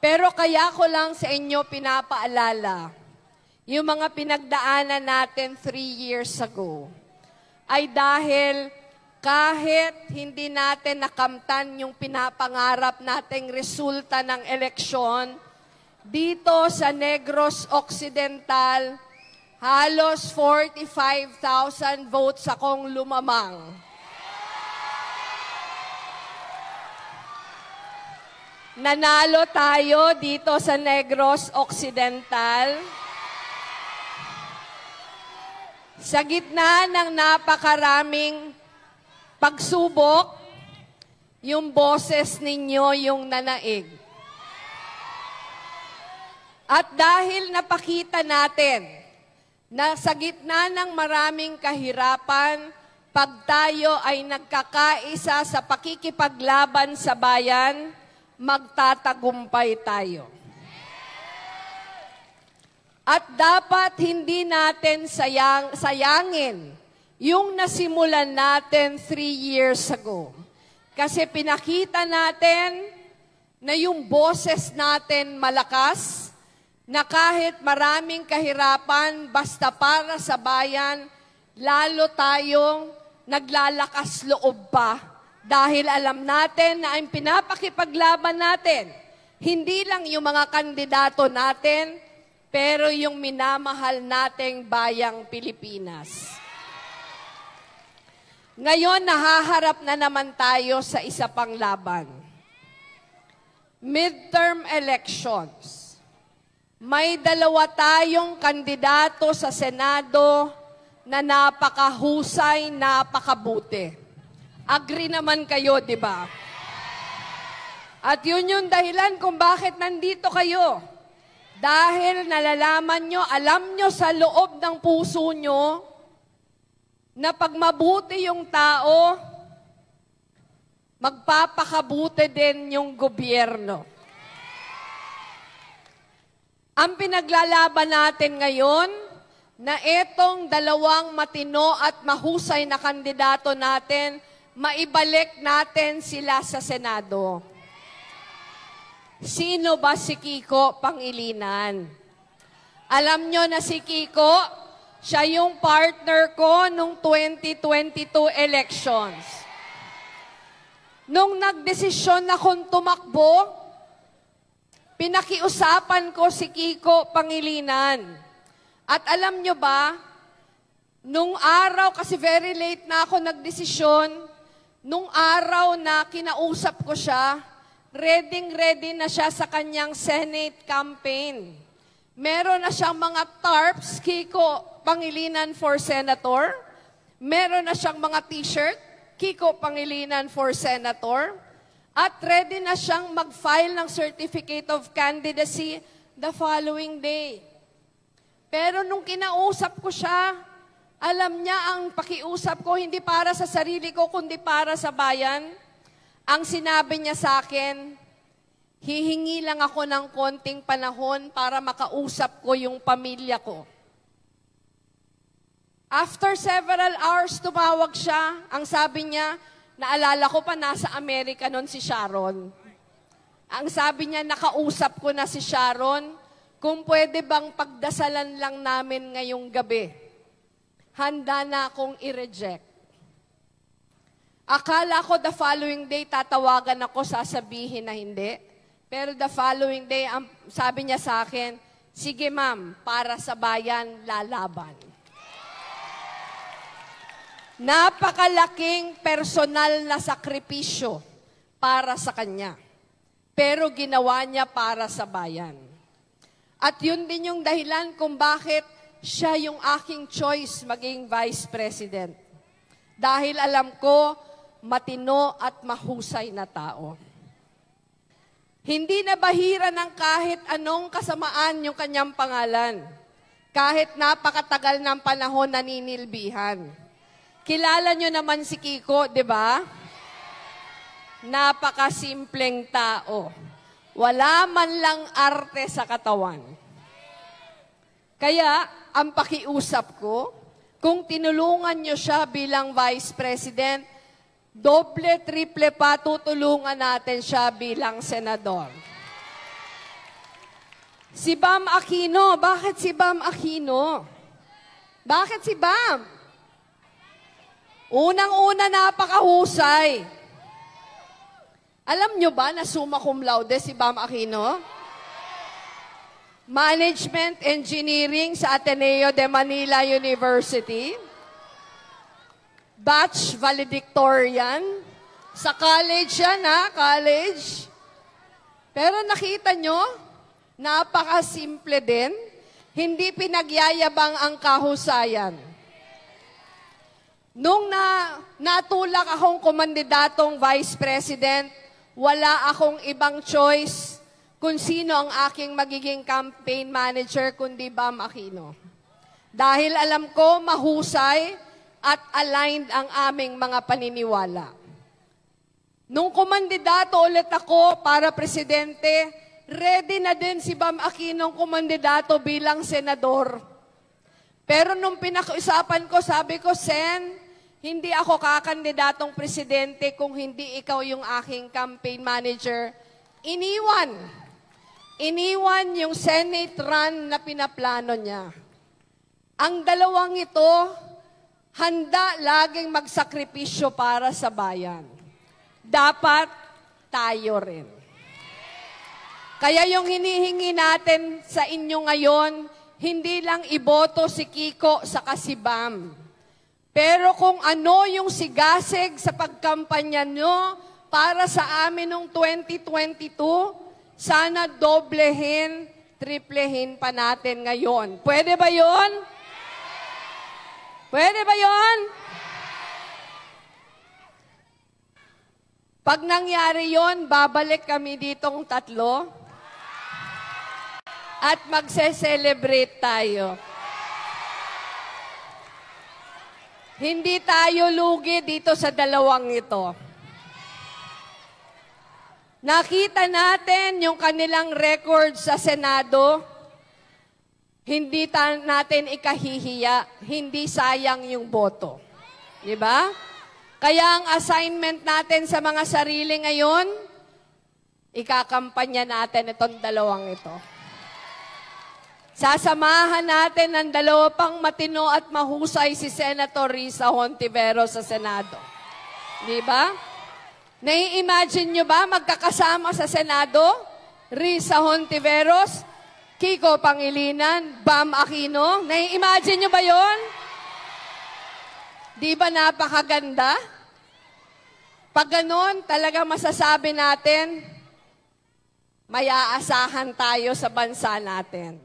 Pero kaya ko lang sa inyo pinapaalala, yung mga pinagdaanan natin 3 years ago, ay dahil kahit hindi natin nakamtan yung pinapangarap nating resulta ng eleksyon, dito sa Negros Occidental, halos 45,000 votes akong lumamang. Nanalo tayo dito sa Negros Occidental. Sa gitna ng napakaraming pagsubok, yung boses ninyo yung nanaig. At dahil napakita natin na sa gitna ng maraming kahirapan, pag tayo ay nagkakaisa sa pakikipaglaban sa bayan, magtatagumpay tayo. At dapat hindi natin sayangin yung nasimulan natin 3 years ago. Kasi pinakita natin na yung boses natin malakas, na kahit maraming kahirapan, basta para sa bayan, lalo tayong naglalakas loob pa. Dahil alam natin na ang pinapakipaglaban natin, hindi lang yung mga kandidato natin, pero yung minamahal nating bayang Pilipinas. Ngayon, nahaharap na naman tayo sa isa pang laban. Midterm elections. May 2 tayong kandidato sa Senado na napakahusay, napakabuti. Agree naman kayo, di ba? At yun yung dahilan kung bakit nandito kayo. Dahil nalalaman nyo, alam nyo sa loob ng puso nyo, na pag mabuti yung tao, magpapakabuti din yung gobyerno. Ang pinaglalaban natin ngayon, na etong 2 matino at mahusay na kandidato natin, maibalik natin sila sa Senado. Sino ba si Kiko Pangilinan? Alam nyo na si Kiko, siya yung partner ko nung 2022 elections. Nung nagdesisyon akong tumakbo, pinakiusapan ko si Kiko Pangilinan. At alam nyo ba, nung araw, kasi very late na ako nagdesisyon, nung araw na kinausap ko siya, ready na siya sa kanyang Senate campaign. Meron na siyang mga tarps, Kiko Pangilinan for Senator. Meron na siyang mga t-shirt, Kiko Pangilinan for Senator. At ready na siyang mag-file ng Certificate of Candidacy the following day. Pero nung kinausap ko siya, alam niya ang pakiusap ko hindi para sa sarili ko, kundi para sa bayan. Ang sinabi niya sa akin, hihingi lang ako ng konting panahon para makausap ko yung pamilya ko. After several hours, tumawag siya. Ang sabi niya, naalala ko pa, nasa Amerika noon si Sharon. Ang sabi niya, nakausap ko na si Sharon, kung pwede bang pagdasalan lang namin ngayong gabi. Handa na akong i-reject. Akala ko the following day, tatawagan ako, sasabihin na hindi. Pero the following day, sabi niya sa akin, sige ma'am, para sa bayan, lalaban. Napakalaking personal na sakripisyo para sa kanya. Pero ginawa niya para sa bayan. At yun din yung dahilan kung bakit siya yung aking choice maging Vice President. Dahil alam ko, matino at mahusay na tao. Hindi na bahira ng kahit anong kasamaan yung kanyang pangalan. Kahit napakatagal ng panahon naninilbihan. Kilala nyo naman si Kiko, di ba? Napakasimpleng tao. Wala man lang arte sa katawan. Kaya, ang pakiusap ko, kung tinulungan nyo siya bilang Vice President, doble, triple pa, tutulungan natin siya bilang senador. Si Bam Aquino. Bakit si Bam Aquino? Bakit si Bam? Unang-una, napakahusay. Alam nyo ba na summa cum laude si Bam Aquino? Management Engineering sa Ateneo de Manila University. Batch valedictorian. Sa college yan, ha? College. Pero nakita nyo, napakasimple din. Hindi pinagyayabang ang kahusayan. Nung natulak akong kumandidatong Vice President, wala akong ibang choice kung sino ang aking magiging campaign manager kundi Bam Aquino. Dahil alam ko mahusay at aligned ang aming mga paniniwala. Nung kumandidato ulit ako para presidente, ready na din si Bam Aquino kumandidato bilang senador. Pero nung pinag-usapan ko, sabi ko, Sen, hindi ako kakandidatong presidente kung hindi ikaw yung aking campaign manager. Iniwan yung Senate run na pinaplano niya. Ang dalawang ito, handa laging magsakripisyo para sa bayan. Dapat tayo rin. Kaya yung hinihingi natin sa inyo ngayon, hindi lang iboto si Kiko sa si Bam. Pero kung ano yung sigasig sa pagkampanya nyo para sa amin noong 2022, sana doblehin, triplehin pa natin ngayon. Pwede ba yon? Pwede ba yon? Pag nangyari yon, babalik kami ditong tatlo at magse-celebrate tayo. Hindi tayo lugi dito sa dalawang ito. Nakita natin yung kanilang record sa Senado. Hindi natin ikahihiya, hindi sayang yung boto. Diba? Kaya ang assignment natin sa mga sarili ngayon, ikakampanya natin itong dalawang ito. Sasamahan natin ang dalawa pang matino at mahusay si Senator Risa Hontiveros sa Senado. Di ba? Nai-imagine nyo ba magkakasama sa Senado? Risa Hontiveros, Kiko Pangilinan, Bam Aquino. Nai-imagine nyo ba yon? Di ba napakaganda? Pag ganon, talaga masasabi natin, may aasahan tayo sa bansa natin.